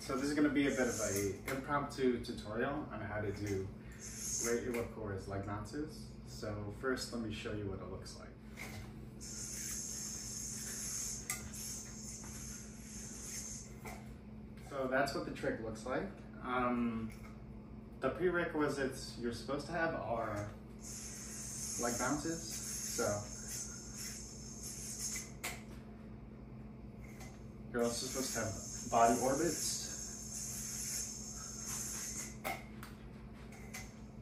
So this is going to be a bit of a impromptu tutorial on how to do great Iwakura's leg bounces. So first, let me show you what it looks like. So that's what the trick looks like. The prerequisites you're supposed to have are leg bounces. So you're also supposed to have body orbits.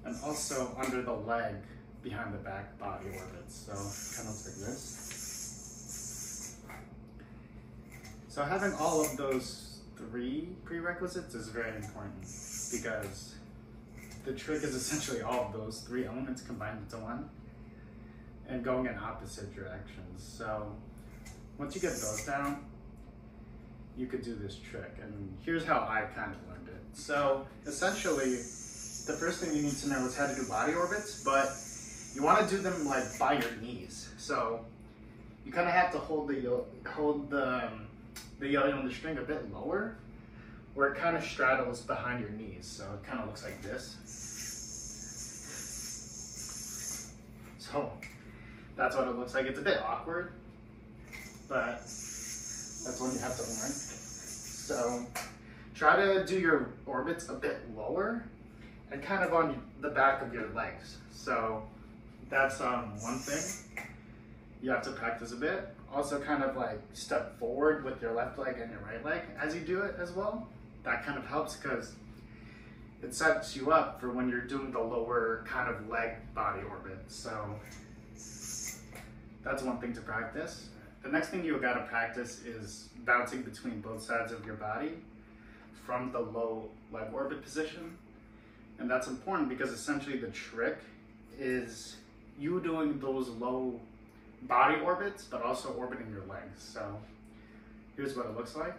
And also under the leg, behind the back, body orbits. So kind of looks like this. So having all of those three prerequisites is very important because the trick is essentially all of those three elements combined into one and going in opposite directions. So once you get those down, you could do this trick. And here's how I kind of learned it. So essentially, the first thing you need to know is how to do body orbits, but you want to do them like by your knees. So you kind of have to hold the yo-yo on the string a bit lower, where it kind of straddles behind your knees. So it kind of looks like this. So that's what it looks like. It's a bit awkward, but that's what you have to learn. So try to do your orbits a bit lower and kind of on the back of your legs. So that's one thing you have to practice a bit. Also kind of like step forward with your left leg and your right leg as you do it as well. That kind of helps because it sets you up for when you're doing the lower kind of leg body orbit. So that's one thing to practice. The next thing you gotta practice is bouncing between both sides of your body from the low leg orbit position. And that's important because essentially the trick is you doing those low body orbits, but also orbiting your legs. So here's what it looks like.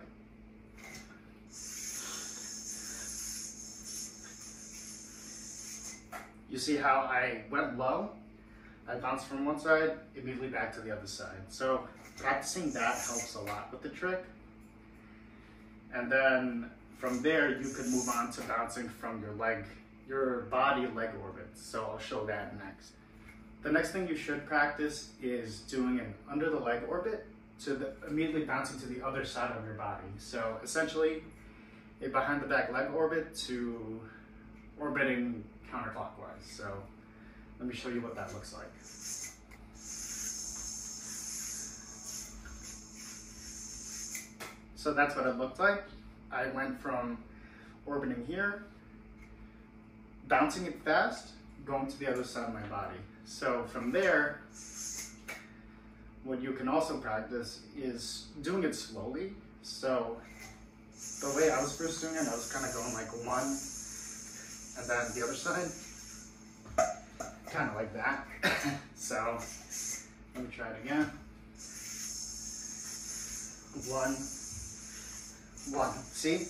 You see how I went low? I bounced from one side, immediately back to the other side. So practicing that helps a lot with the trick. And then from there, you could move on to bouncing from your body leg orbits. So I'll show that next. The next thing you should practice is doing an under the leg orbit immediately bouncing to the other side of your body. So essentially a behind the back leg orbit to orbiting counterclockwise. So let me show you what that looks like. So that's what it looked like. I went from orbiting here, bouncing it fast, going to the other side of my body. So from there, what you can also practice is doing it slowly. So the way I was first doing it, I was kind of going like one, and then the other side, kind of like that. So let me try it again. One, see?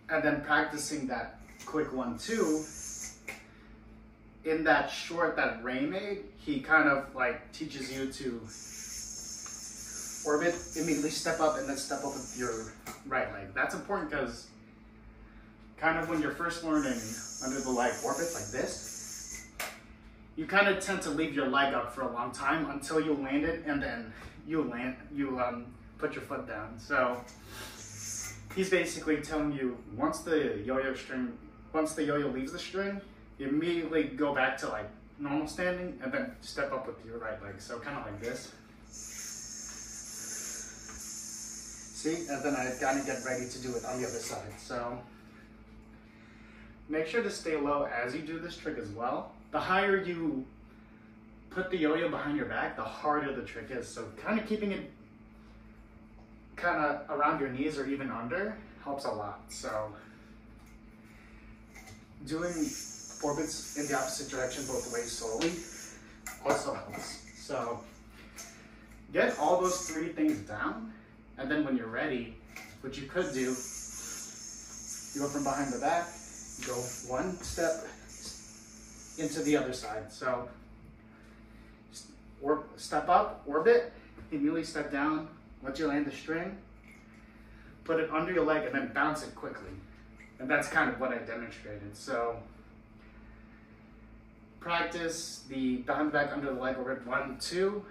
And then practicing that quick 1-2, in that short that Ray made, he kind of like teaches you to orbit, immediately step up, and then step up with your right leg. That's important because kind of when you're first learning under the leg orbits like this, you kind of tend to leave your leg up for a long time until you land it, and then you put your foot down. So he's basically telling you once the yo-yo leaves the string, you immediately go back to like normal standing and then step up with your right leg. So kind of like this. See, and then I gotta get ready to do it on the other side. So make sure to stay low as you do this trick as well. The higher you put the yo-yo behind your back, the harder the trick is. So kind of keeping it kind of around your knees or even under helps a lot. So doing orbits in the opposite direction both ways slowly also helps. So get all those three things down, and then when you're ready, what you could do, you go from behind the back, go one step into the other side. So step up, orbit, immediately step down. Once you land the string, put it under your leg and then bounce it quickly. And that's kind of what I demonstrated. So practice the behind the back under the leg orbit 1, 2,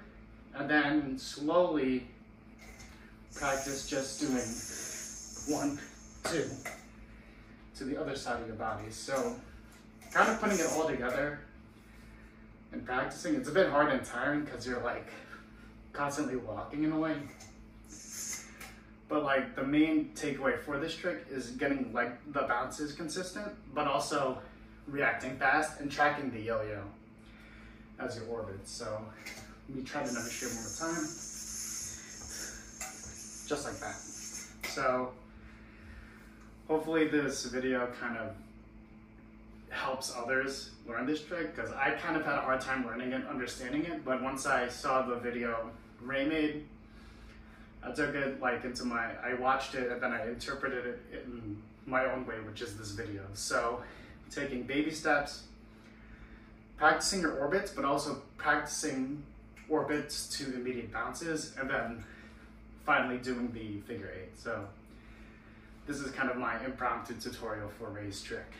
and then slowly practice just doing 1, 2 to the other side of your body. So kind of putting it all together and practicing. It's a bit hard and tiring because you're like constantly walking in a way. But like the main takeaway for this trick is getting like the bounces consistent, but also reacting fast and tracking the yo-yo as your orbit. So let me try to demonstrate one more time. Just like that. So hopefully this video kind of helps others learn this trick, because I kind of had a hard time learning it, understanding it, but once I saw the video Ray made, I took it like I watched it and then I interpreted it in my own way, which is this video. So taking baby steps, practicing your orbits, but also practicing orbits to immediate bounces, and then finally doing the figure 8. So this is kind of my impromptu tutorial for Ray's trick.